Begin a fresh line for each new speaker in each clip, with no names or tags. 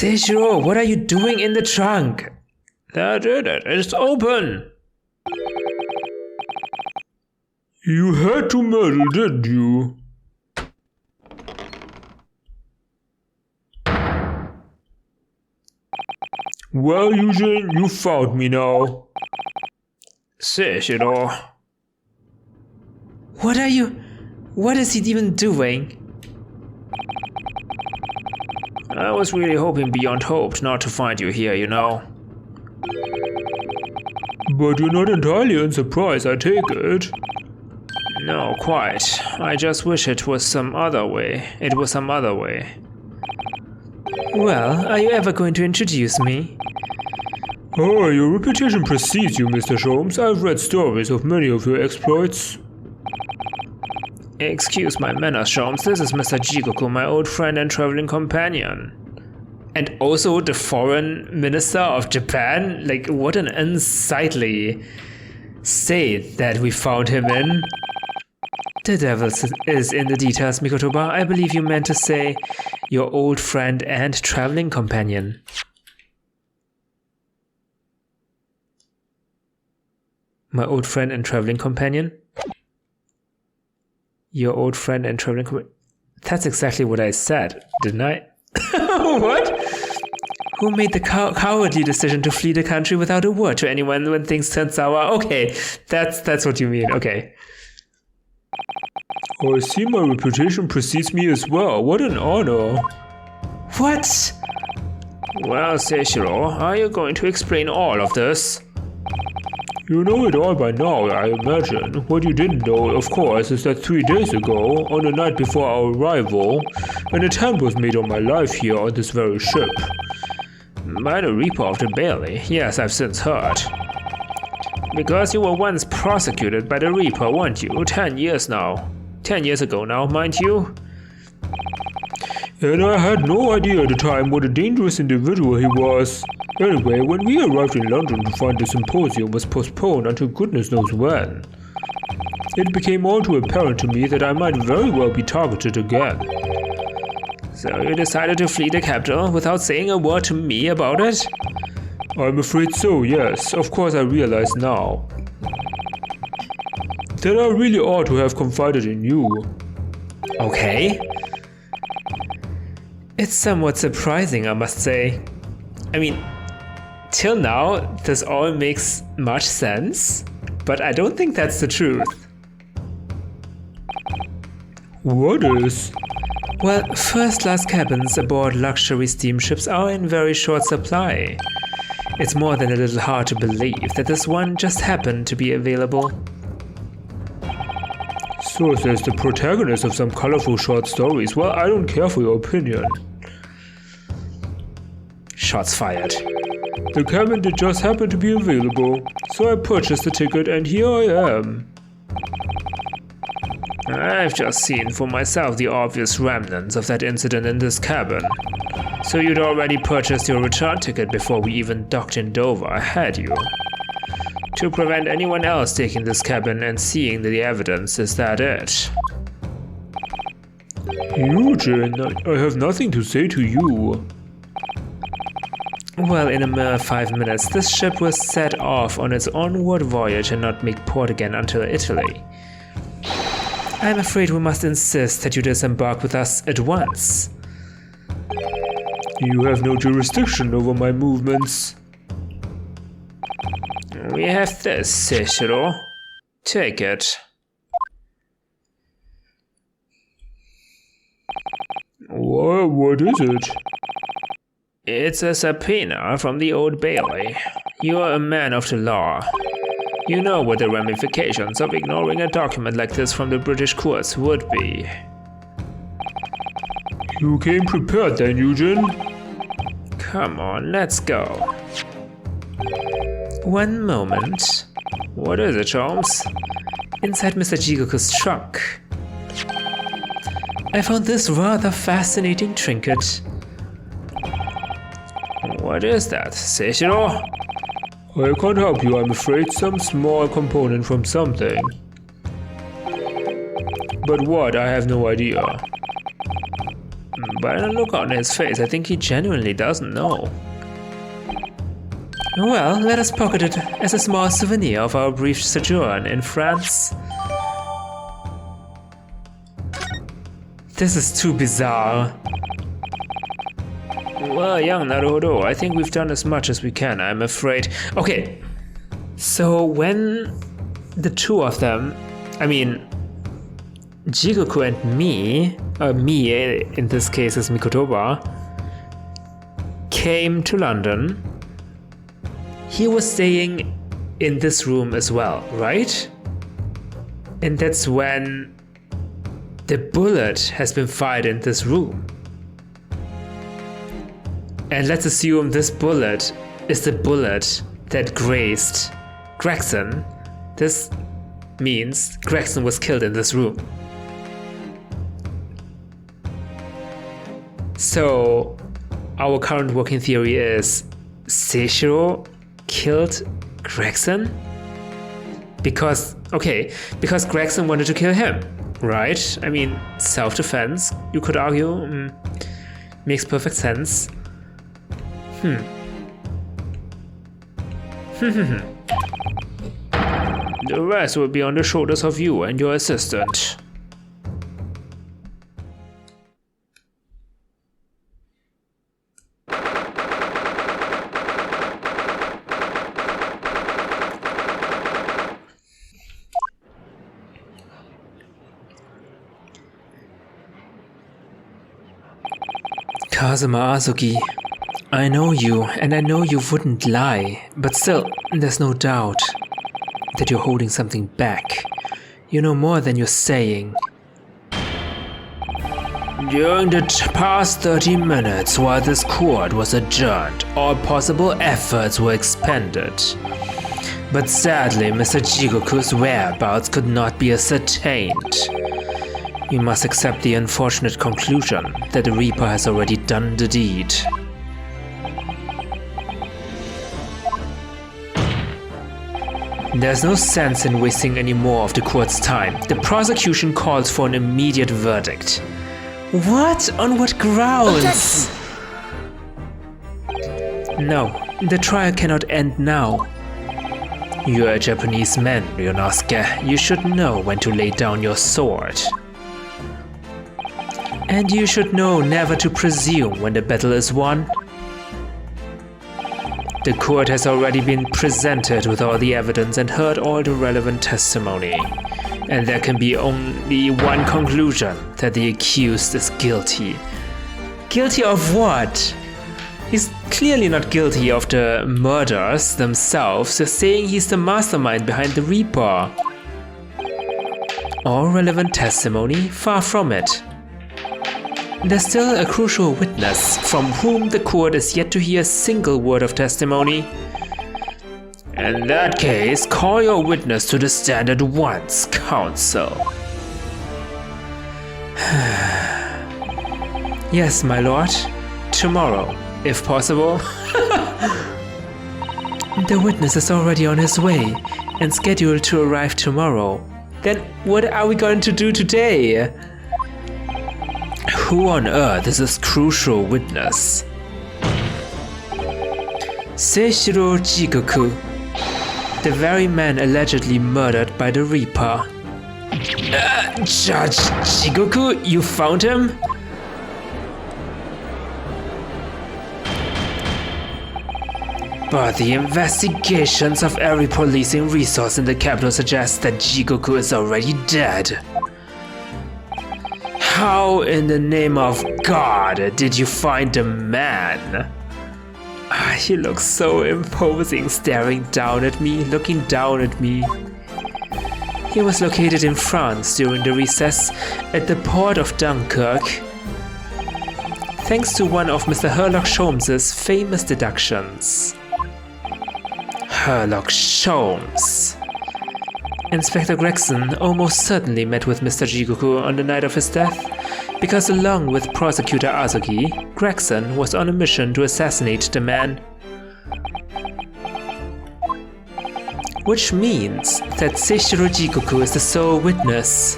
Seishiro, what are you doing in the trunk? It's open.
You had to meddle, didn't you? Well, Eugene, you found me now.
Seishiro. What is he even doing? I was really hoping beyond hope not to find you here, you know.
But you're not entirely unsurprised, I take it.
No, quite. I just wish it was some other way. Well, are you ever going to introduce me?
Oh, your reputation precedes you, Mr. Sholmes. I've read stories of many of your exploits.
Excuse my manners, Sholmes. This is Mr. Jigoku, my old friend and traveling companion. And also the foreign minister of Japan? Like, what an unsightly state that we found him in. The devil is in the details, Mikotoba. I believe you meant to say your old friend and traveling companion. My old friend and traveling companion? Your old friend and traveling companion? That's exactly what I said, didn't I? What? Who made the cowardly decision to flee the country without a word to anyone when things turned sour? Okay, that's what you mean, okay.
I see my reputation precedes me as well. What an honor.
What? Well, Seishiro, are you going to explain all of this?
You know it all by now, I imagine. What you didn't know, of course, is that 3 days ago, on the night before our arrival, an attempt was made on my life here on this very ship.
By the Reaper of the Bailey? Yes, I've since heard. Because you were once prosecuted by the Reaper, weren't you? 10 years now. 10 years ago now, mind you.
And I had no idea at the time what a dangerous individual he was. Anyway, when we arrived in London to find the symposium was postponed until goodness knows when, it became all too apparent to me that I might very well be targeted again.
So you decided to flee the capital without saying a word to me about it?
I'm afraid so, yes. Of course I realize now that I really ought to have confided in you.
Okay. It's somewhat surprising, I must say. I mean, till now, this all makes much sense, but I don't think that's the truth.
What is?
Well, first-class cabins aboard luxury steamships are in very short supply. It's more than a little hard to believe that this one just happened to be available.
So says the protagonist of some colorful short stories. Well, I don't care for your opinion.
Shots fired.
The cabin did just happen to be available, so I purchased the ticket and here I am.
I've just seen for myself the obvious remnants of that incident in this cabin. So you'd already purchased your return ticket before we even docked in Dover, had you? To prevent anyone else taking this cabin and seeing the evidence, is that it?
Eugene, I have nothing to say to you.
Well, in a mere 5 minutes, this ship will set off on its onward voyage and not make port again until Italy. I'm afraid we must insist that you disembark with us at once.
You have no jurisdiction over my movements.
We have this, Seishiro. Take it.
What is it?
It's a subpoena from the Old Bailey. You're a man of the law. You know what the ramifications of ignoring a document like this from the British courts would be.
You came prepared then, Eugene?
Come on, let's go. One moment. What is it, Holmes? Inside Mr. Jigoku's trunk. I found this rather fascinating trinket. What is that, Seishiro?
I can't help you, I'm afraid. Some small component from something. But what? I have no idea.
By the look on his face, I think he genuinely doesn't know. Well, let us pocket it as a small souvenir of our brief sojourn in France. This is too bizarre. Well, young Naruhodo, I think we've done as much as we can, I'm afraid. Okay, so when the two of them, I mean, Jigoku and me, me in this case is Mikotoba, came to London, he was staying in this room as well, right? And that's when the bullet has been fired in this room. And let's assume this bullet is the bullet that grazed Gregson. This means Gregson was killed in this room. So our current working theory is Seishiro killed Gregson? Because Gregson wanted to kill him, right? I mean, self-defense, you could argue, makes perfect sense. The rest will be on the shoulders of you and your assistant. Kazuma Azuki, I know you, and I know you wouldn't lie, but still, there's no doubt that you're holding something back. You know more than you're saying. During the past 30 minutes while this court was adjourned, all possible efforts were expended. But sadly, Mr. Jigoku's whereabouts could not be ascertained. We must accept the unfortunate conclusion that the Reaper has already done the deed. There's no sense in wasting any more of the court's time. The prosecution calls for an immediate verdict. What? On what grounds? No, the trial cannot end now. You're a Japanese man, Ryunosuke. You should know when to lay down your sword. And you should know never to presume when the battle is won. The court has already been presented with all the evidence and heard all the relevant testimony. And there can be only one conclusion, that the accused is guilty. Guilty of what? He's clearly not guilty of the murders themselves. You're saying he's the mastermind behind the Reaper. All relevant testimony? Far from it. There's still a crucial witness from whom the court is yet to hear a single word of testimony. In that case, call your witness to the stand at once, counsel. Yes, my lord. Tomorrow, if possible. The witness is already on his way and scheduled to arrive tomorrow. Then what are we going to do today? Who on earth is this crucial witness? Seishiro Jigoku, the very man allegedly murdered by the Reaper. Judge Jigoku, you found him? But the investigations of every policing resource in the capital suggest that Jigoku is already dead. How in the name of God did you find the man? He looks so imposing, staring down at me, looking down at me. He was located in France during the recess at the port of Dunkirk. Thanks to one of Mr. Sherlock Sholmes's famous deductions. Sherlock Sholmes. Inspector Gregson almost certainly met with Mr. Jigoku on the night of his death, because along with Prosecutor Azuki, Gregson was on a mission to assassinate the man. Which means that Seishiro Jigoku is the sole witness,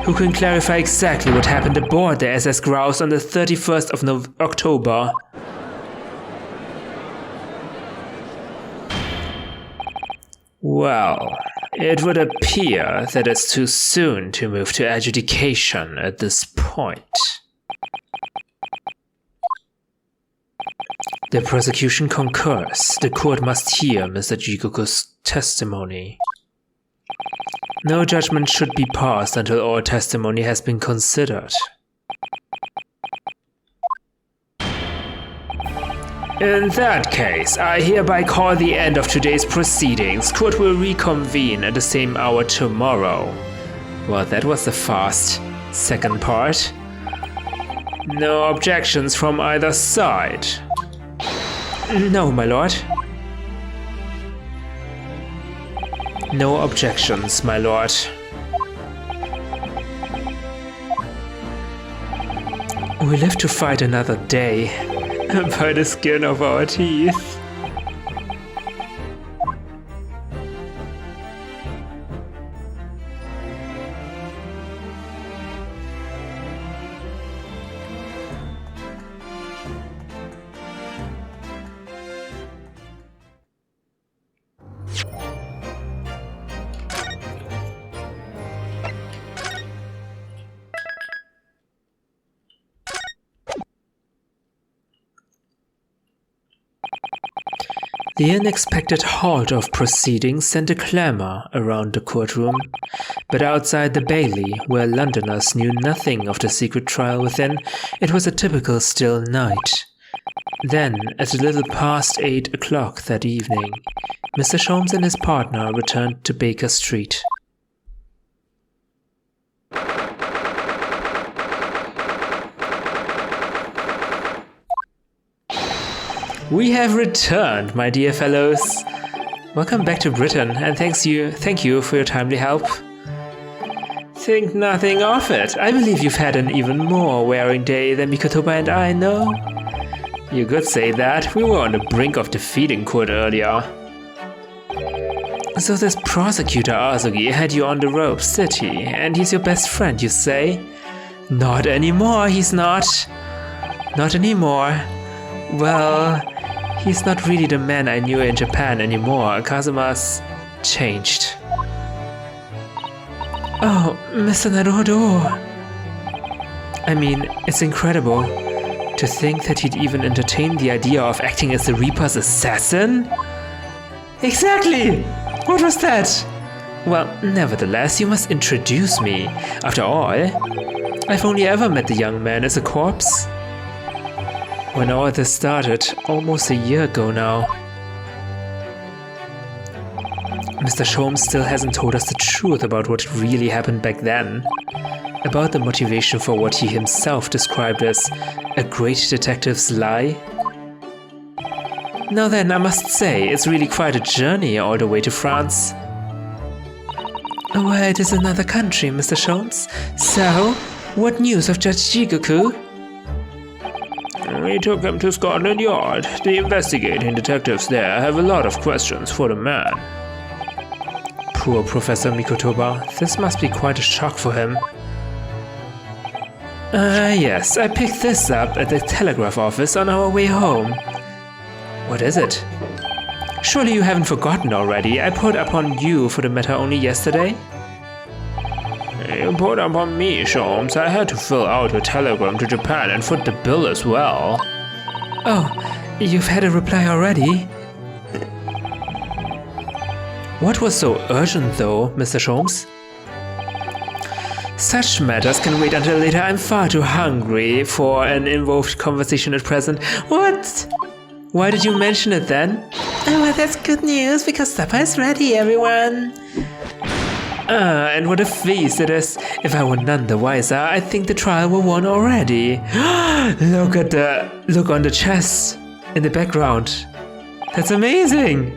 who can clarify exactly what happened aboard the SS Grouse on the 31st of October. Well, it would appear that it's too soon to move to adjudication at this point. The prosecution concurs. The court must hear Mr. Jigoku's testimony. No judgment should be passed until all testimony has been considered. In that case, I hereby call the end of today's proceedings. Court will reconvene at the same hour tomorrow. Well, that was the fast second part. No objections from either side. No, my lord. No objections, my lord. We live to fight another day, by the skin of our teeth. The unexpected halt of proceedings sent a clamor around the courtroom, but outside the Bailey, where Londoners knew nothing of the secret trial within, it was a typical still night. Then, at a little past 8 o'clock that evening, Mr. Sholmes and his partner returned to Baker Street. We have returned, my dear fellows. Welcome back to Britain, and thank you for your timely help. Think nothing of it. I believe you've had an even more wearing day than Mikotoba and I know. You could say that. We were on the brink of defeating Court earlier. So this prosecutor Azugi had you on the ropes, did he? And he's your best friend, you say? Not anymore, he's not. Not anymore. Well, he's not really the man I knew in Japan anymore. Kazuma's changed. Oh, Mr. Naruhodo. I mean, it's incredible to think that he'd even entertained the idea of acting as the Reaper's assassin. Exactly! What was that? Well, nevertheless, you must introduce me. After all, I've only ever met the young man as a corpse. When all this started, almost a year ago now. Mr. Sholmes still hasn't told us the truth about what really happened back then. About the motivation for what he himself described as a great detective's lie. Now then, I must say, it's really quite a journey all the way to France. Well, it is another country, Mr. Sholmes. So, what news of Judge Jigoku?
We took him to Scotland Yard. The investigating detectives there have a lot of questions for the man.
Poor Professor Mikotoba. This must be quite a shock for him. Yes, I picked this up at the telegraph office on our way home. What is it? Surely you haven't forgotten already. I put upon you for the matter only yesterday.
You put upon me, Sholmes. I had to fill out a telegram to Japan and foot the bill as well.
Oh, you've had a reply already? What was so urgent though, Mr. Sholmes? Such matters can wait until later. I'm far too hungry for an involved conversation at present. What? Why did you mention it then? Oh, well, that's good news, because supper is ready, everyone. And what a feast it is. If I were none the wiser, I think the trial were won already. Look at the look on the chest in the background. That's amazing.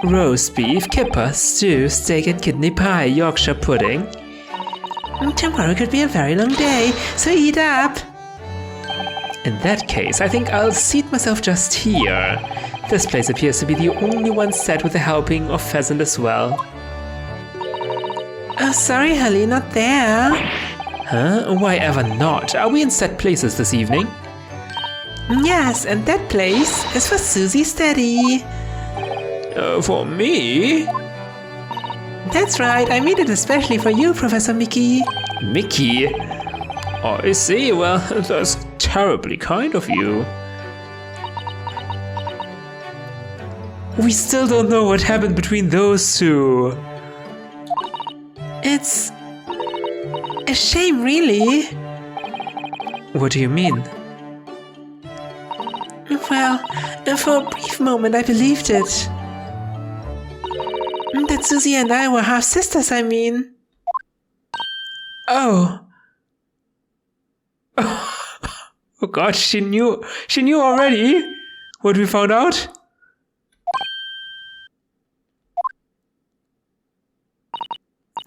Roast beef, kipper, stew, steak and kidney pie, Yorkshire pudding. Tomorrow could be a very long day, so eat up. In that case, I think I'll seat myself just here. This place appears to be the only one set with a helping of pheasant as well.
Sorry, Holly, not there.
Huh? Why ever not? Are we in set places this evening?
Yes, and that place is for Susie Steady.
For me?
That's right, I made it especially for you, Professor Mickey.
Mickey? Oh, I see. Well, that's terribly kind of you. We still don't know what happened between those two.
It's a shame, really.
What do you mean?
Well, for a brief moment I believed it. That Susie and I were half-sisters, I mean.
Oh. Oh god, she knew already what we found out?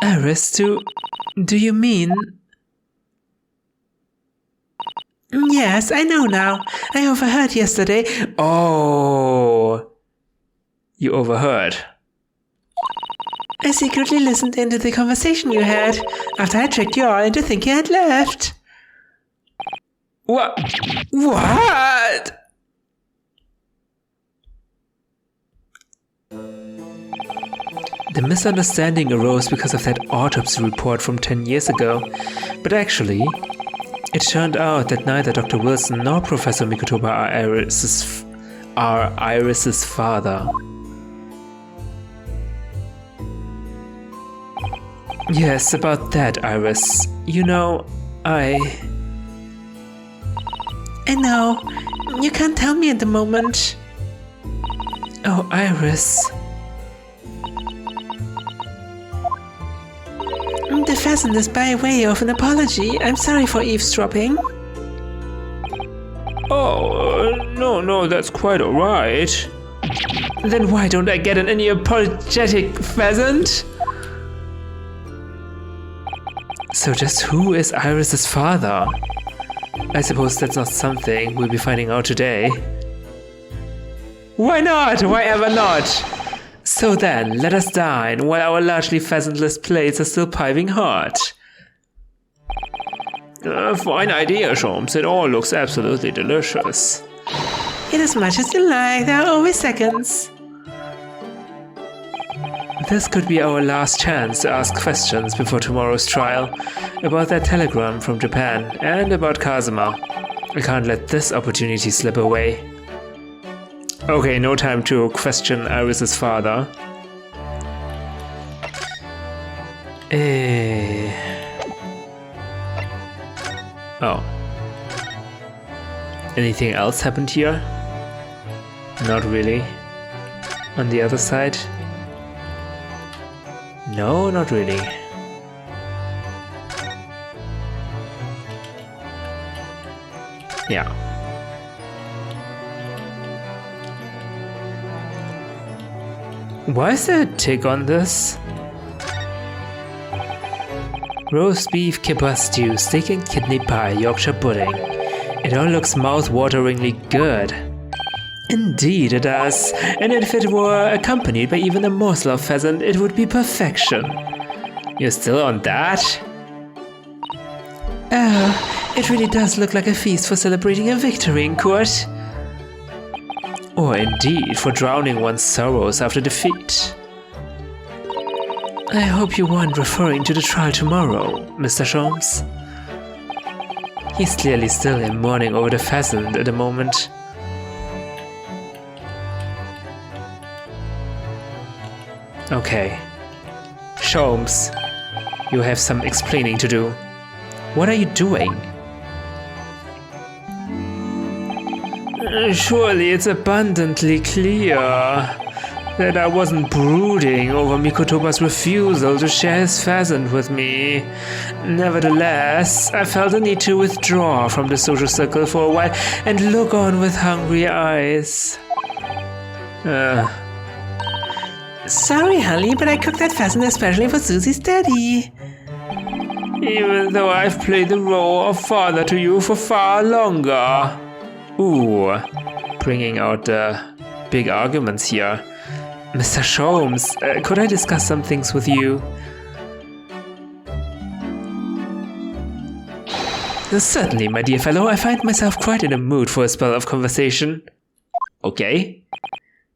Iris, do you mean?
Yes, I know now. I overheard yesterday.
Oh. You overheard.
I secretly listened into the conversation you had after I tricked you all into thinking I'd left.
What? What? The misunderstanding arose because of that autopsy report from 10 years ago, but actually, it turned out that neither Dr. Wilson nor Professor Mikotoba are Iris's father. Yes, about that, Iris. You know, I
know. You can't tell me at the moment.
Oh, Iris.
The pheasant is by way of an apology. I'm sorry for eavesdropping.
Oh, no, that's quite alright. Then why don't I get an unapologetic pheasant? So just who is Iris's father? I suppose that's not something we'll be finding out today. Why not? Why ever not? So then, let us dine while our largely pheasantless plates are still piping hot. Fine idea, Sholmes. It all looks absolutely delicious.
Eat as much as you like. There are always seconds.
This could be our last chance to ask questions before tomorrow's trial about that telegram from Japan and about Kazuma. I can't let this opportunity slip away. Okay, no time to question Iris's father. Oh. Anything else happened here? Not really. On the other side? No, not really. Yeah. Why is there a tick on this? Roast beef, kibba stew, steak and kidney pie, Yorkshire pudding. It all looks mouth-wateringly good. Indeed it does, and if it were accompanied by even a morsel of pheasant, it would be perfection. You're still on that?
Oh, it really does look like a feast for celebrating a victory in court.
Or indeed for drowning one's sorrows after defeat. I hope you weren't referring to the trial tomorrow, Mr. Sholmes. He's clearly still in mourning over the pheasant at the moment. Okay. Sholmes, you have some explaining to do. What are you doing? Surely it's abundantly clear that I wasn't brooding over Mikotoba's refusal to share his pheasant with me. Nevertheless, I felt the need to withdraw from the social circle for a while and look on with hungry eyes.
Sorry, honey, but I cooked that pheasant especially for Susie's daddy.
Even though I've played the role of father to you for far longer. Ooh, bringing out the big arguments here. Mr. Sholmes, could I discuss some things with you? Certainly, my dear fellow, I find myself quite in a mood for a spell of conversation. Okay.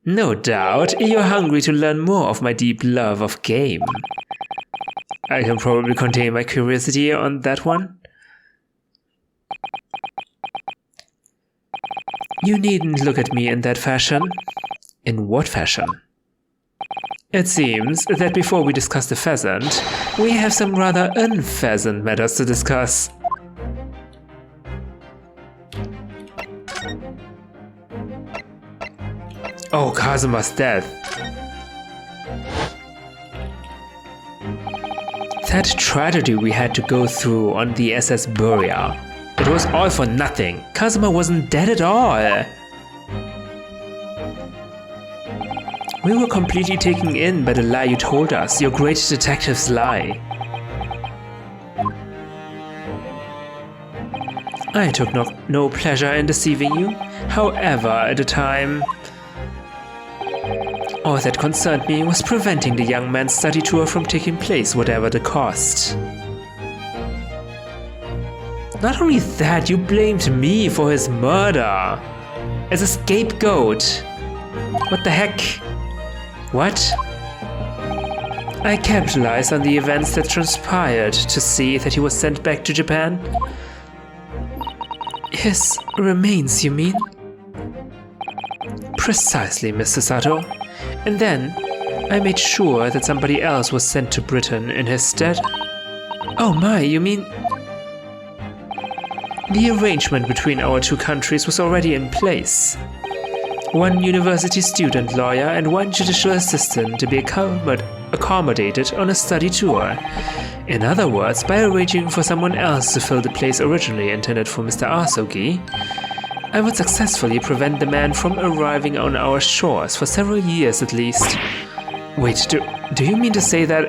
No doubt, you're hungry to learn more of my deep love of game. I can probably contain my curiosity on that one. You needn't look at me in that fashion. In what fashion? It seems that before we discuss the pheasant, we have some rather unpheasant matters to discuss. Oh, Kazuma's death. That tragedy we had to go through on the SS Buria. It was all for nothing. Kazuma wasn't dead at all. We were completely taken in by the lie you told us, your great detective's lie. I took no pleasure in deceiving you. However, at the time, all that concerned me was preventing the young man's study tour from taking place, whatever the cost. Not only that, you blamed me for his murder. As a scapegoat. What the heck? What? I capitalized on the events that transpired to see that he was sent back to Japan. His remains, you mean? Precisely, Mr. Sato. And then, I made sure that somebody else was sent to Britain in his stead. Oh my, you mean... The arrangement between our two countries was already in place. One university student lawyer and one judicial assistant to be accommodated on a study tour. In other words, by arranging for someone else to fill the place originally intended for Mr. Asogi, I would successfully prevent the man from arriving on our shores for several years at least. Wait, do you mean to say that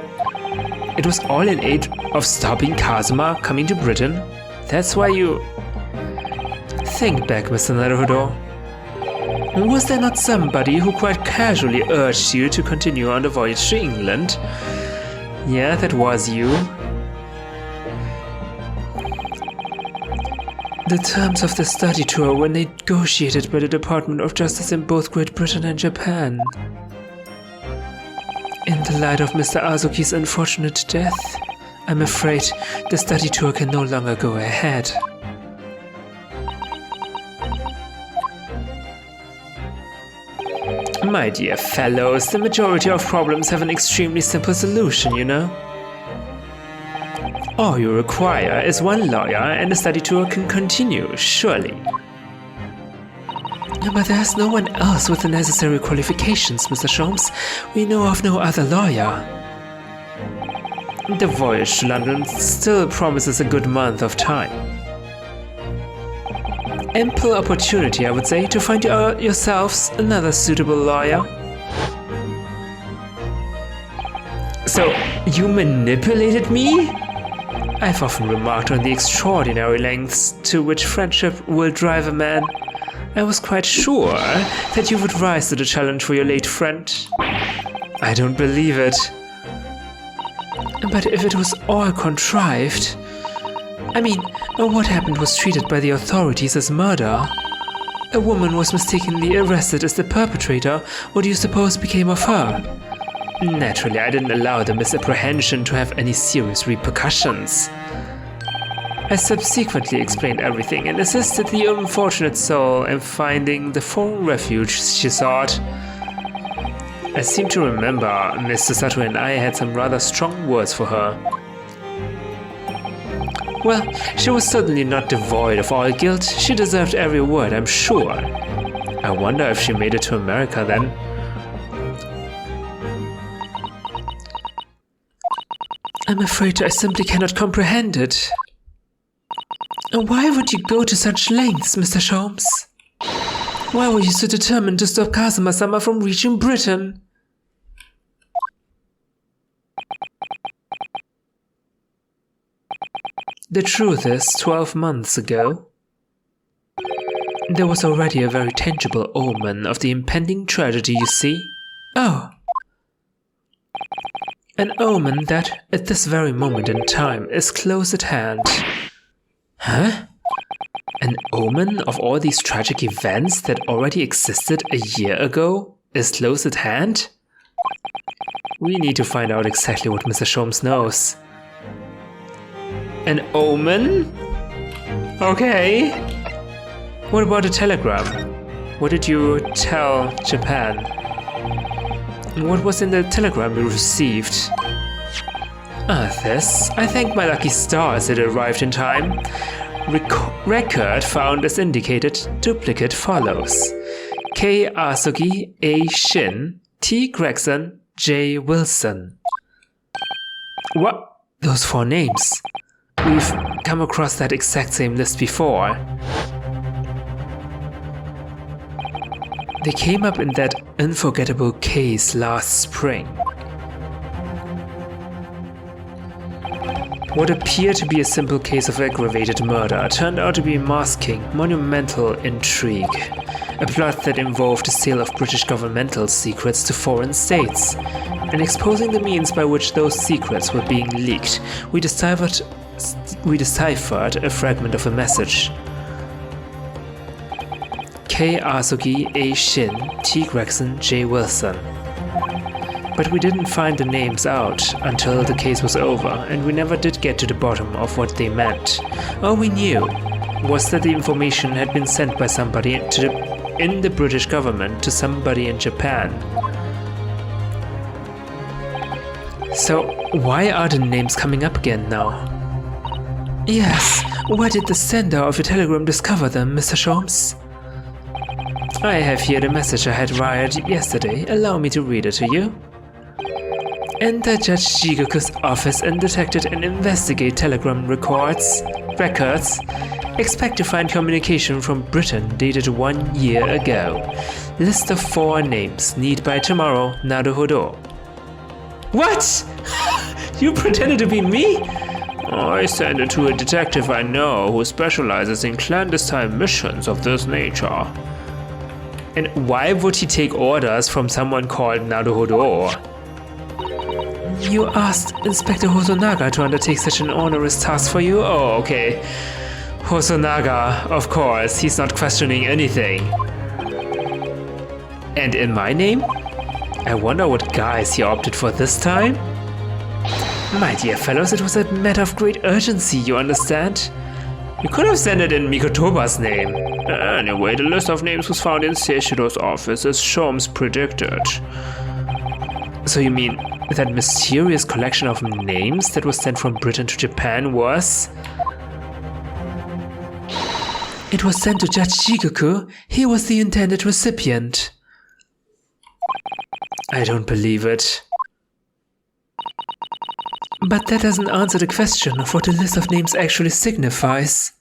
it was all in aid of stopping Kazuma coming to Britain? That's why you... Think back, Mr. Naruhodo. Was there not somebody who quite casually urged you to continue on the voyage to England? Yeah, that was you. The terms of the study tour were negotiated by the Department of Justice in both Great Britain and Japan. In the light of Mr. Azuki's unfortunate death, I'm afraid the study tour can no longer go ahead. My dear fellows, the majority of problems have an extremely simple solution, you know? All you require is one lawyer and the study tour can continue, surely. But there's no one else with the necessary qualifications, Mr. Sholmes. We know of no other lawyer. The voyage to London still promises a good month of time. Ample opportunity, I would say, to find yourselves another suitable lawyer. So, you manipulated me? I've often remarked on the extraordinary lengths to which friendship will drive a man. I was quite sure that you would rise to the challenge for your late friend. I don't believe it. But if it was all contrived... I mean, what happened was treated by the authorities as murder. A woman was mistakenly arrested as the perpetrator. What do you suppose became of her? Naturally, I didn't allow the misapprehension to have any serious repercussions. I subsequently explained everything and assisted the unfortunate soul in finding the foreign refuge she sought. I seem to remember Mr. Sato and I had some rather strong words for her. Well, she was certainly not devoid of all guilt. She deserved every word, I'm sure. I wonder if she made it to America then. I'm afraid I simply cannot comprehend it. Why would you go to such lengths, Mr. Sholmes? Why were you so determined to stop Kazuma-sama from reaching Britain? The truth is, 12 months ago, there was already a very tangible omen of the impending tragedy, you see? Oh. An omen that, at this very moment in time, is close at hand. Huh? An omen of all these tragic events that already existed a year ago is close at hand? We need to find out exactly what Mr. Sholmes knows. An omen? Okay. What about a telegram? What did you tell Japan? What was in the telegram we received? This. I thank my lucky stars it arrived in time. Record found as indicated. Duplicate follows. K. Asugi, A. Shin, T. Gregson, J. Wilson. What? Those 4 names. We've come across that exact same list before. They came up in that unforgettable case last spring. What appeared to be a simple case of aggravated murder turned out to be a masking, monumental intrigue. A plot that involved the sale of British governmental secrets to foreign states. And exposing the means by which those secrets were being leaked, we deciphered a fragment of a message. K. Asugi, A. Shin, T. Gregson, J. Wilson. But we didn't find the names out until the case was over, and we never did get to the bottom of what they meant. All we knew was that the information had been sent by somebody in the British government to somebody in Japan. So why are the names coming up again now? Yes, where did the sender of your telegram discover them, Mr. Sholmes? I have here the message I had wired yesterday. Allow me to read it to you. Enter Judge Jigoku's office and detected and investigate telegram records. Expect to find communication from Britain dated 1 year ago. List of 4 names. Need by tomorrow. Naruhodo. What? You pretended to be me?
I sent it to a detective I know who specializes in clandestine missions of this nature.
And why would he take orders from someone called Naruhodo? You asked Inspector Hosonaga to undertake such an onerous task for you? Oh, okay. Hosonaga, of course, he's not questioning anything. And in my name? I wonder what guise he opted for this time? My dear fellows, it was a matter of great urgency, you understand? You could have sent it in Mikotoba's name.
Anyway, the list of names was found in Seishiro's office as Sholmes predicted.
So you mean that mysterious collection of names that was sent from Britain to Japan was... It was sent to Judge Jigoku. He was the intended recipient. I don't believe it. But that doesn't answer the question of what the list of names actually signifies.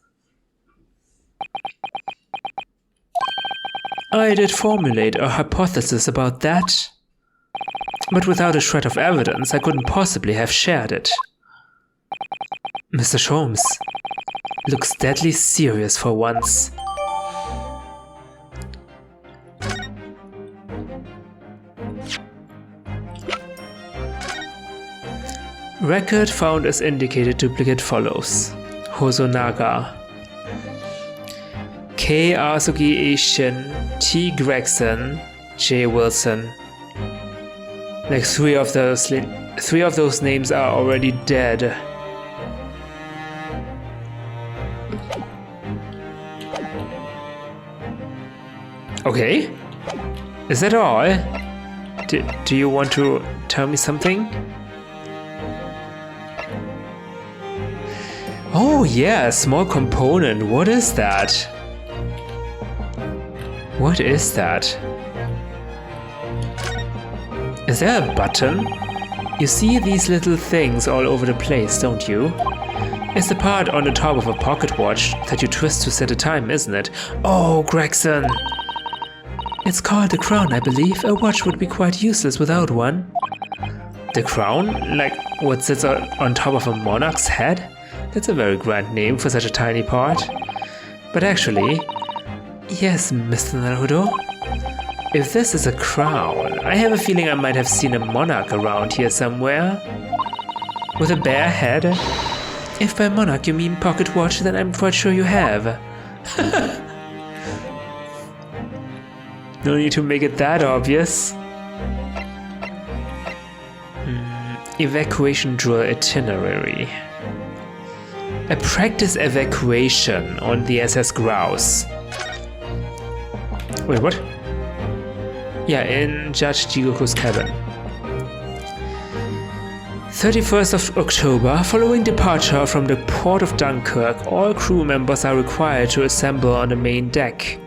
I did formulate a hypothesis about that. But without a shred of evidence, I couldn't possibly have shared it. Mr. Sholmes looks deadly serious for once. Record found as indicated. Duplicate follows. Hosonaga. K. Asugi, A. Shin, T. Gregson, J. Wilson. Like three of those names are already dead. Okay. Is that all? Do you want to tell me something? Oh yeah, a small component. What is that? What is that? Is there a button? You see these little things all over the place, don't you? It's the part on the top of a pocket watch that you twist to set a time, isn't it? Oh, Gregson! It's called the crown, I believe. A watch would be quite useless without one. The crown? Like what sits on top of a monarch's head? That's a very grand name for such a tiny part. But actually, yes, Mr. Naruhodo. If this is a crown, I have a feeling I might have seen a monarch around here somewhere. With a bare head.
If by monarch you mean pocket watch, then I'm quite sure you have.
No need to make it that obvious. Evacuation drill itinerary. A practice evacuation on the SS Grouse. Wait, what? Yeah, in Judge Jigoku's cabin. 31st of October, following departure from the port of Dunkirk, all crew members are required to assemble on the main deck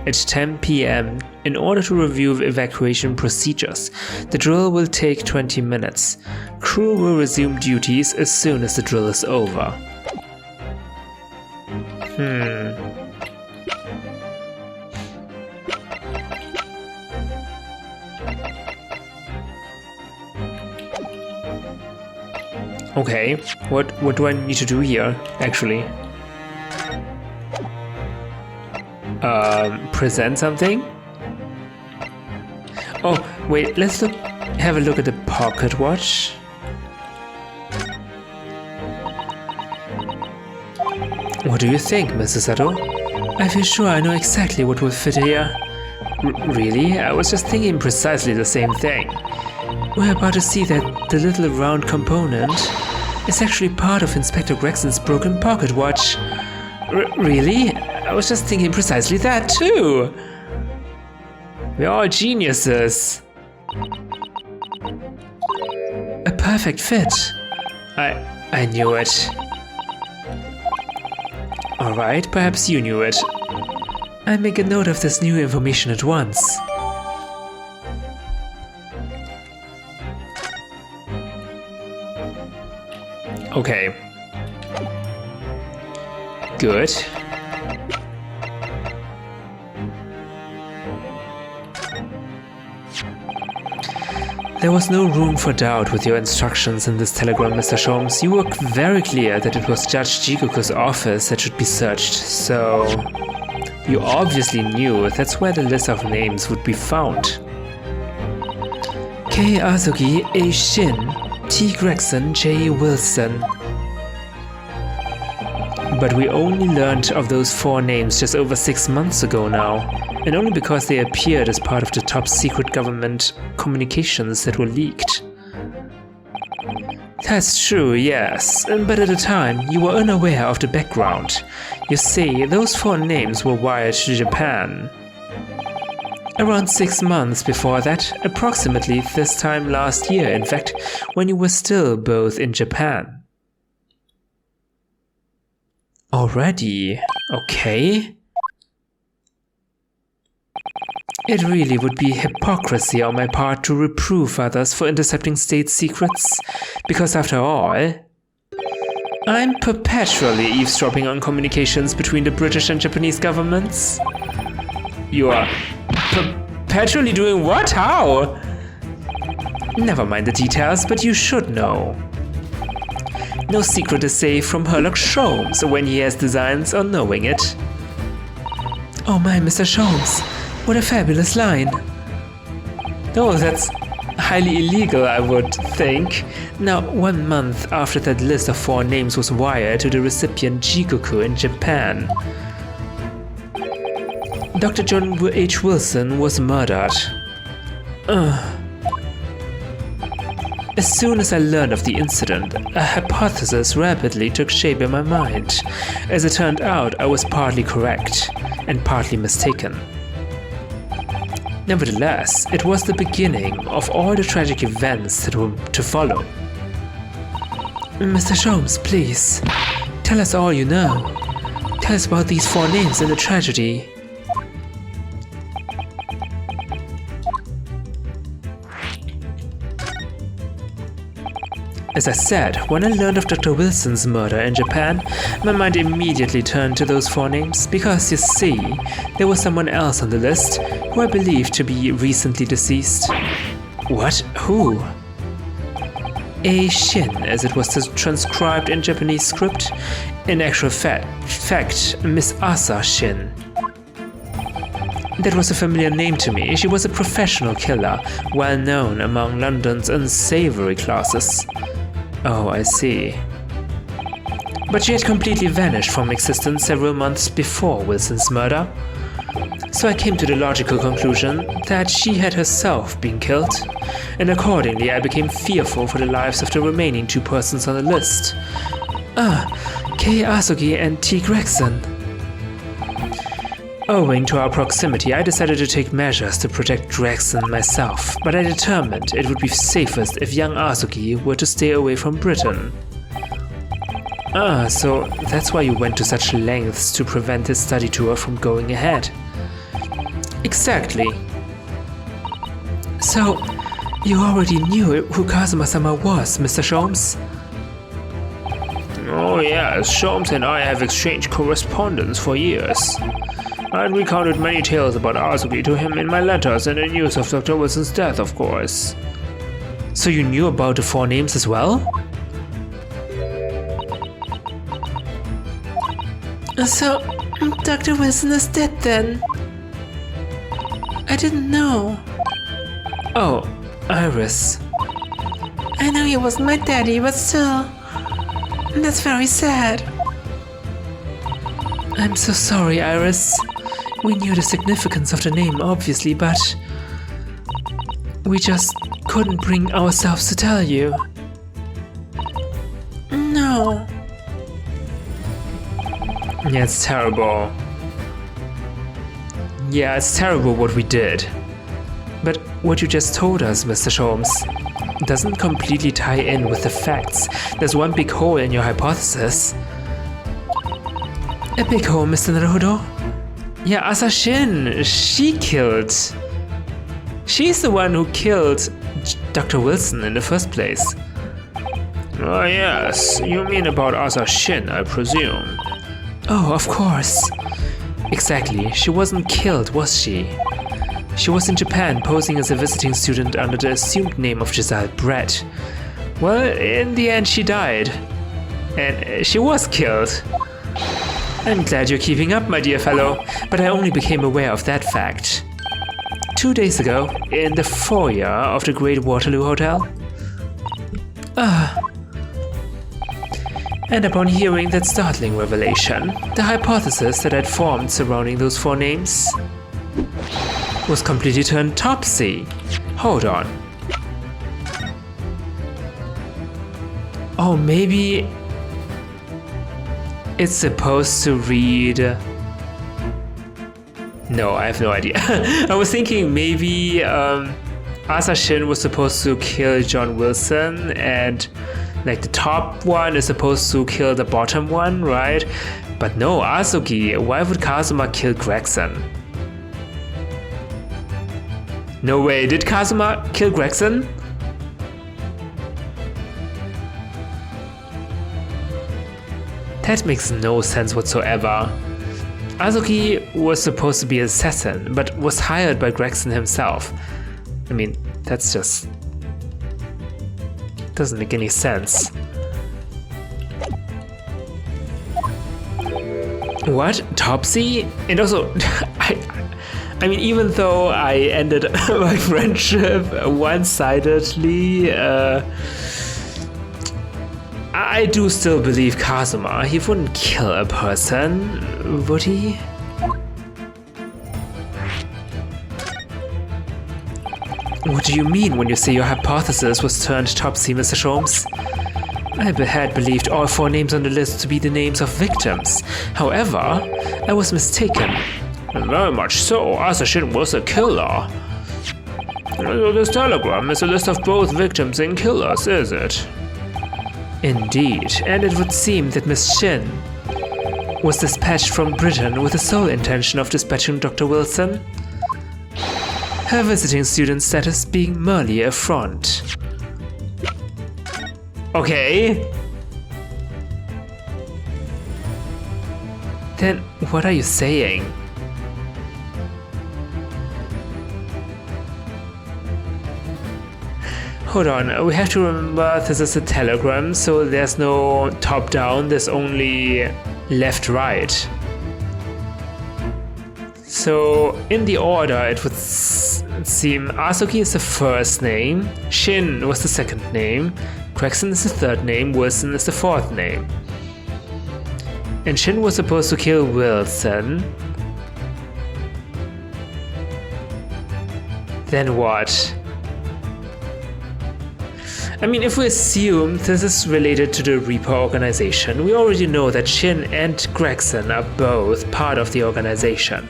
at 10 p.m. in order to review evacuation procedures. The drill will take 20 minutes. Crew will resume duties as soon as the drill is over. Okay, what do I need to do here, actually? Present something? Oh, wait, let's have a look at the pocket watch. What do you think, Mrs. Sato?
I feel sure I know exactly what will fit here.
Really? I was just thinking precisely the same thing.
We're about to see that the little round component is actually part of Inspector Gregson's broken pocket watch.
Really? I was just thinking precisely that too. We're all geniuses.
A perfect fit.
I knew it. Alright, perhaps you knew it.
I make a note of this new information at once.
Okay. Good.
There was no room for doubt with your instructions in this telegram, Mr. Sholmes. You were very clear that it was Judge Jigoku's office that should be searched, so...
You obviously knew that's where the list of names would be found.
K. Azuki, A. Shin, T. Gregson, J. Wilson.
But we only learned of those 4 names just over 6 months ago now, and only because they appeared as part of the top secret government communications that were leaked.
That's true, yes, but at the time you were unaware of the background. You see, those 4 names were wired to Japan. Around 6 months before that, approximately this time last year, in fact, when you were still both in Japan.
Already? Okay.
It really would be hypocrisy on my part to reprove others for intercepting state secrets, because after all, I'm perpetually eavesdropping on communications between the British and Japanese governments.
You are perpetually doing what? How?
Never mind the details, but you should know. No secret is safe from Herlock Sholmes when he has designs on knowing it. Oh my, Mr. Sholmes, what a fabulous line.
Oh, that's highly illegal, I would think.
Now, 1 month after that list of 4 names was wired to the recipient Jigoku in Japan, Dr. John H. Wilson was murdered. As soon as I learned of the incident, a hypothesis rapidly took shape in my mind. As it turned out, I was partly correct and partly mistaken. Nevertheless, it was the beginning of all the tragic events that were to follow. Mr. Sholmes, please, tell us all you know. Tell us about these 4 names and the tragedy. As I said, when I learned of Dr. Wilson's murder in Japan, my mind immediately turned to those 4 names because, you see, there was someone else on the list who I believed to be recently deceased.
What? Who?
A Shin, as it was transcribed in Japanese script. In actual fact, Miss Asa Shin. That was a familiar name to me. She was a professional killer, well known among London's unsavory classes.
Oh, I see.
but she had completely vanished from existence several months before Wilson's murder. So I came to the logical conclusion that she had herself been killed, and accordingly I became fearful for the lives of the remaining 2 persons on the list. Kei Asogi and T. Gregson. Owing to our proximity, I decided to take measures to protect Gregson myself, but I determined it would be safest if young Asogi were to stay away from Britain. So that's why you went to such lengths to prevent this study tour from going ahead. Exactly. So, you already knew who Kazuma-sama was, Mr. Sholmes?
Oh yes, Sholmes and I have exchanged correspondence for years. I had recounted many tales about Asogi to him in my letters and the news of Dr. Wilson's death, of course.
So you knew about the 4 names as well? So, Dr. Wilson is dead then? I didn't know.
Oh, Iris.
I know he wasn't my daddy, but still, that's very sad. I'm so sorry, Iris. We knew the significance of the name, obviously, but we just couldn't bring ourselves to tell you. No.
Yeah, it's terrible. Yeah, it's terrible what we did.
But what you just told us, Mr. Sholmes, doesn't completely tie in with the facts. There's one big hole in your hypothesis. A big hole, Mr. Naruhodo?
Yeah, Asashin, she killed. She's the one who killed
Dr. Wilson in the first place.
Oh yes, you mean about Asashin, I presume.
Oh, of course. Exactly, she wasn't killed, was she? She was in Japan posing as a visiting student under the assumed name of Giselle Brett.
Well, in the end she died. And she was killed.
I'm glad you're keeping up, my dear fellow, but I only became aware of that fact 2 days ago in the foyer of the Great Waterloo Hotel. And upon hearing that startling revelation, the hypothesis that I'd formed surrounding those 4 names was completely turned topsy. Hold on. Oh, maybe it's supposed to read... No, I have no idea. I was thinking maybe Asashin was supposed to kill John Wilson, and like the top one is supposed to kill the bottom one, right? But no, Asogi, why would Kazuma kill Gregson? No way, did Kazuma kill Gregson? That makes no sense whatsoever. Asogi was supposed to be an assassin, but was hired by Gregson himself. I mean, that's just... doesn't make any sense. What? Topsy? And also, I mean, even though I ended my friendship one-sidedly, I do still believe Kazuma. He wouldn't kill a person, would he? What do you mean when you say your hypothesis was turned topsy, Mr. Sholmes? I had believed all 4 names on the list to be the names of victims. However, I was mistaken.
Very much so. Asashin was a killer. So this telegram is a list of both victims and killers, is it?
Indeed, and it would seem that Miss Shin was dispatched from Britain with the sole intention of dispatching Dr. Wilson, her visiting student status being merely a front.
Okay.
Then what are you saying? Hold on, we have to remember this is a telegram, so there's no top-down, there's only left-right. So in the order it would seem Asogi is the first name, Shin was the second name, Gregson is the third name, Wilson is the fourth name. And Shin was supposed to kill Wilson. Then what? I mean, if we assume this is related to the Reaper organization, we already know that Shin and Gregson are both part of the organization,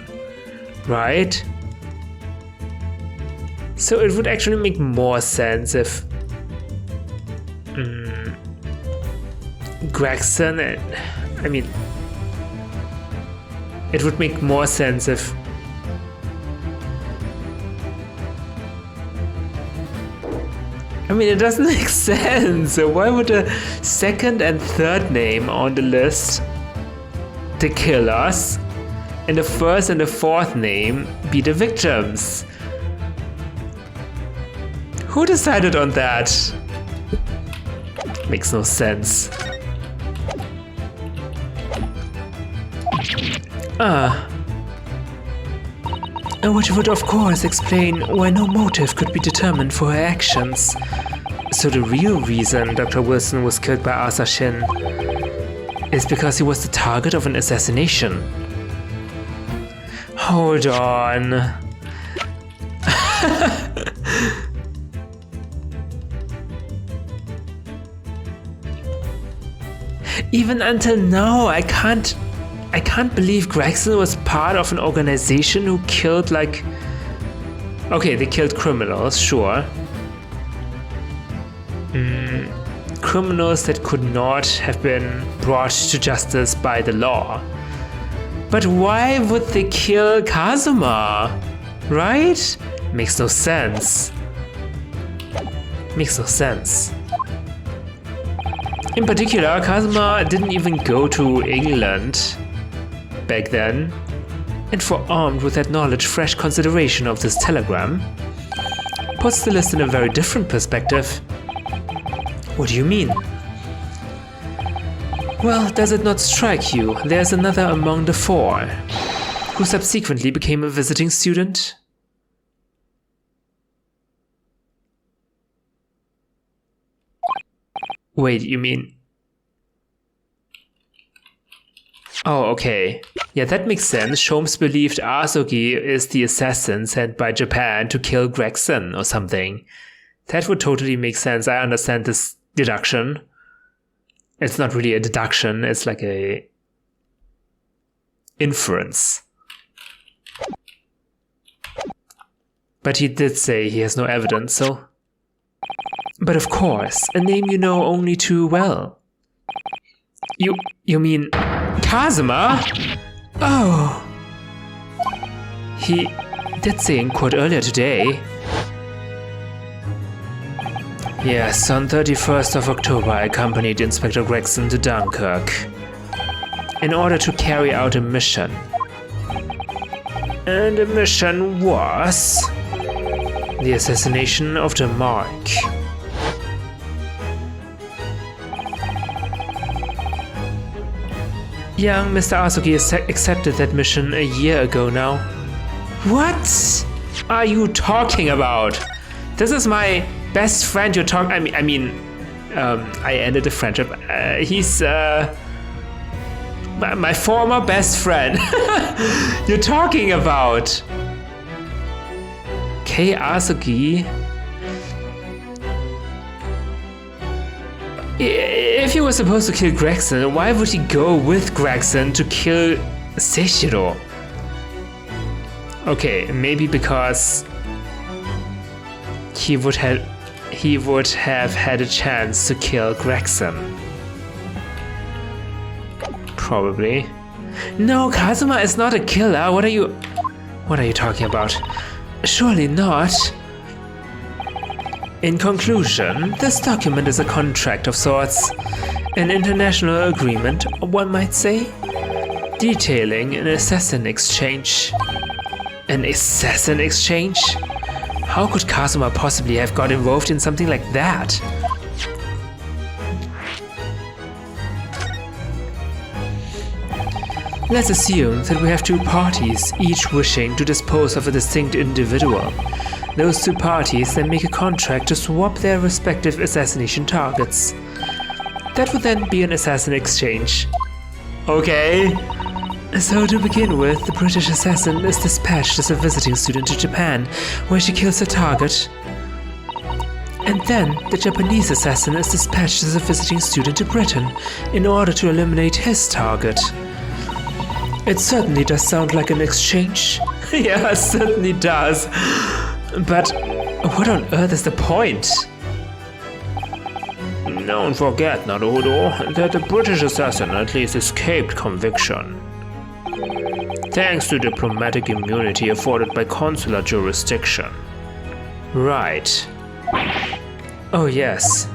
right? So it would actually make more sense if Gregson, I mean, it would make more sense if it doesn't make sense. So why would the second and third name on the list, the killers, and the first and the fourth name be the victims? Who decided on that? Makes no sense. Which would of course explain why no motive could be determined for her actions. So the real reason Dr. Wilson was killed by Arthur Shin is because he was the target of an assassination. Hold on. Even until now, I can't believe Gregson was part of an organization who killed like... Okay, they killed criminals, sure. Criminals that could not have been brought to justice by the law. But why would they kill Kazuma? Right? Makes no sense. Makes no sense. In particular, Kazuma didn't even go to England back then, and for armed with that knowledge, fresh consideration of this telegram puts the list in a very different perspective. What do you mean? Well, does it not strike you there's another among the four, who subsequently became a visiting student? Wait, you mean... Oh, okay. Yeah, that makes sense. Sholmes believed Asogi is the assassin sent by Japan to kill Gregson or something. That would totally make sense. I understand this deduction. It's not really a deduction, it's like a inference. But he did say he has no evidence, so... But of course, a name you know only too well. You mean Kazuma? Oh. He did say in court earlier today. Yes, on 31st of October I accompanied Inspector Gregson to Dunkirk in order to carry out a mission. And the mission was the assassination of the Mark. Young Mr. Asogi accepted that mission a year ago now. What are you talking about? This is my best friend you're talking... I ended the friendship. He's my former best friend. You're talking about... Kei Asogi? If he was supposed to kill Gregson, why would he go with Gregson to kill Seishiro? Okay, maybe because he would have had a chance to kill Gregson. Probably. No, Kazuma is not a killer. What are you talking about? Surely not. In conclusion, this document is a contract of sorts, an international agreement, one might say, detailing an assassin exchange. An assassin exchange? How could Kazuma possibly have got involved in something like that? Let's assume that we have two parties, each wishing to dispose of a distinct individual. Those two parties then make a contract to swap their respective assassination targets. That would then be an assassin exchange.
Okay.
So to begin with, the British assassin is dispatched as a visiting student to Japan, where she kills her target. And then, the Japanese assassin is dispatched as a visiting student to Britain, in order to eliminate his target. It certainly does sound like an exchange.
Yeah, it certainly does. But what on earth is the point?
Don't forget, Naruhodo, that the British assassin at least escaped conviction, thanks to diplomatic immunity afforded by consular jurisdiction.
Right. Oh yes.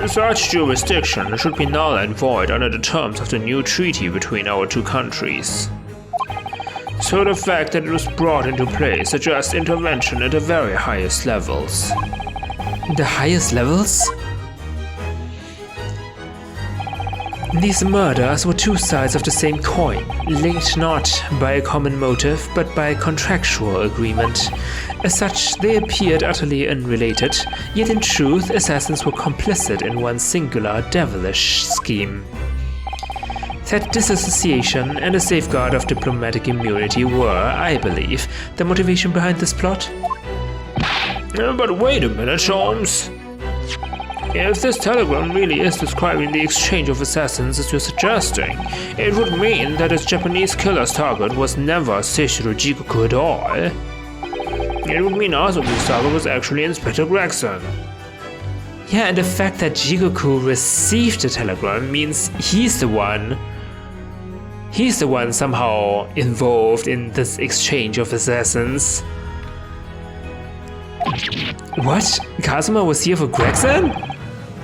Such jurisdiction should be null and void under the terms of the new treaty between our two countries. So the fact that it was brought into play suggests intervention at the very highest levels.
The highest levels?
These murders were two sides of the same coin, linked not by a common motive but by a contractual agreement. As such, they appeared utterly unrelated, yet in truth assassins were complicit in one singular devilish scheme. That disassociation and a safeguard of diplomatic immunity were, I believe, the motivation behind this plot.
But wait a minute, Holmes. If this telegram really is describing the exchange of assassins as you're suggesting, it would mean that its Japanese killer's target was never Seishiro Jigoku at all. It would mean also this target was actually Inspector Gregson.
Yeah, and the fact that Jigoku received the telegram means he's the one somehow involved in this exchange of assassins. What? Kazuma was here for Gregson?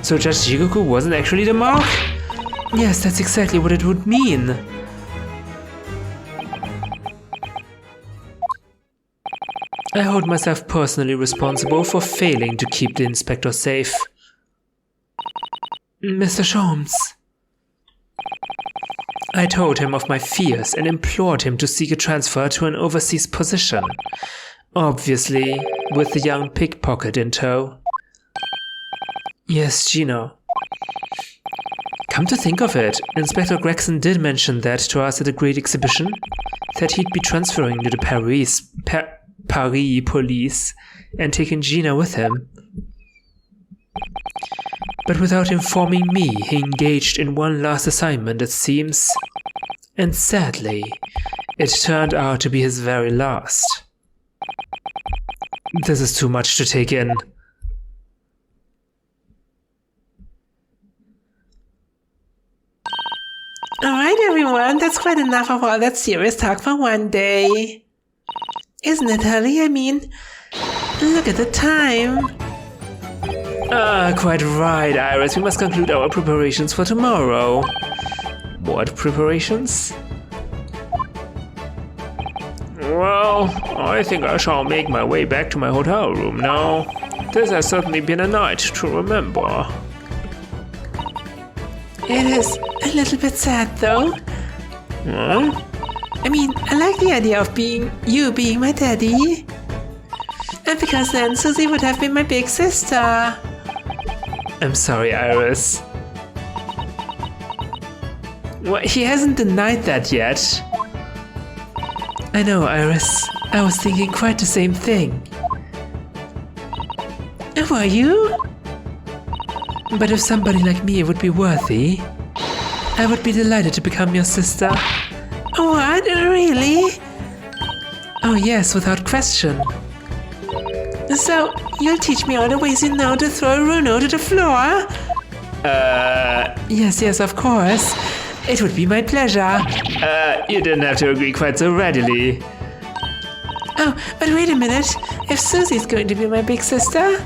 So Judge Jigoku wasn't actually the mark?
Yes, that's exactly what it would mean.
I hold myself personally responsible for failing to keep the inspector safe.
Mr. Sholmes.
I told him of my fears and implored him to seek a transfer to an overseas position. Obviously, with the young pickpocket in tow. Yes, Gino. Come to think of it, Inspector Gregson did mention that to us at the Great Exhibition, that he'd be transferring to the Paris police and taking Gina with him. But without informing me, he engaged in one last assignment, it seems. And sadly, it turned out to be his very last. This is too much to take in.
Alright everyone, that's quite enough of all that serious talk for one day. Isn't it, Holly? I mean, look at the time.
Quite right, Iris. We must conclude our preparations for tomorrow. What preparations?
Well, I think I shall make my way back to my hotel room now. This has certainly been a night to remember.
It is a little bit sad though.
Huh?
I mean, I like the idea of you being my daddy. And because then Susie would have been my big sister.
I'm sorry, Iris.
Well, he hasn't denied that yet.
I know, Iris. I was thinking quite the same thing.
Were you?
But if somebody like me would be worthy, I would be delighted to become your sister.
What? Really?
Oh yes, without question.
So, you'll teach me all the ways you know to throw Runo to the floor?
Yes, of course.
It would be my pleasure.
You didn't have to agree quite so readily.
Oh, but wait a minute. If Susie's going to be my big sister,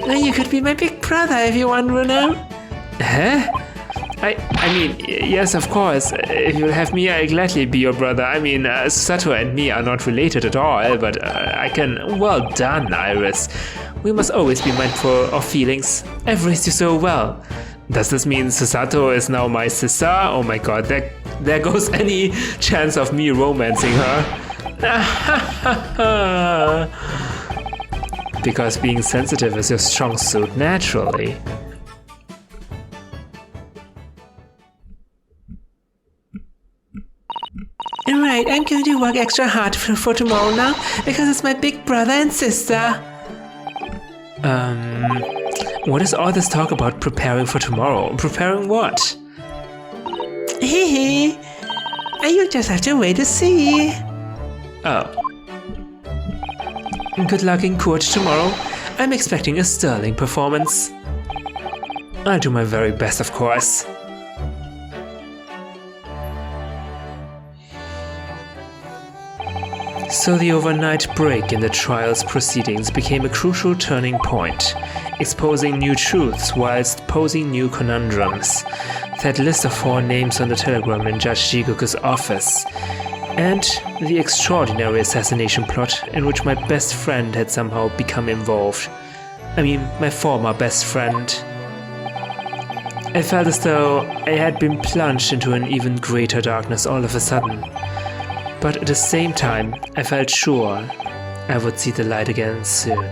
then you could be my big brother if you want, Runo.
Huh? I mean, yes, of course. If you'll have me, I'll gladly be your brother. I mean, Susato and me are not related at all, but I can... Well done, Iris. We must always be mindful of feelings. I've raised you so well. Does this mean Susato is now my sister? Oh my god, there goes any chance of me romancing her. Because being sensitive is your strong suit naturally.
Right, I'm going to work extra hard for tomorrow now because it's my big brother and sister.
What is all this talk about preparing for tomorrow? Preparing what?
Hehe. You just have to wait to see.
Oh. Good luck in court tomorrow. I'm expecting a sterling performance. I'll do my very best, of course. So the overnight break in the trial's proceedings became a crucial turning point, exposing new truths whilst posing new conundrums. That list of 4 names on the telegram in Judge Jigoku's office, and the extraordinary assassination plot in which my best friend had somehow become involved. I mean, my former best friend. I felt as though I had been plunged into an even greater darkness all of a sudden. But at the same time, I felt sure I would see the light again soon.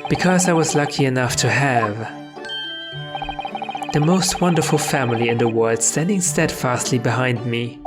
Because I was lucky enough to have the most wonderful family in the world standing steadfastly behind me.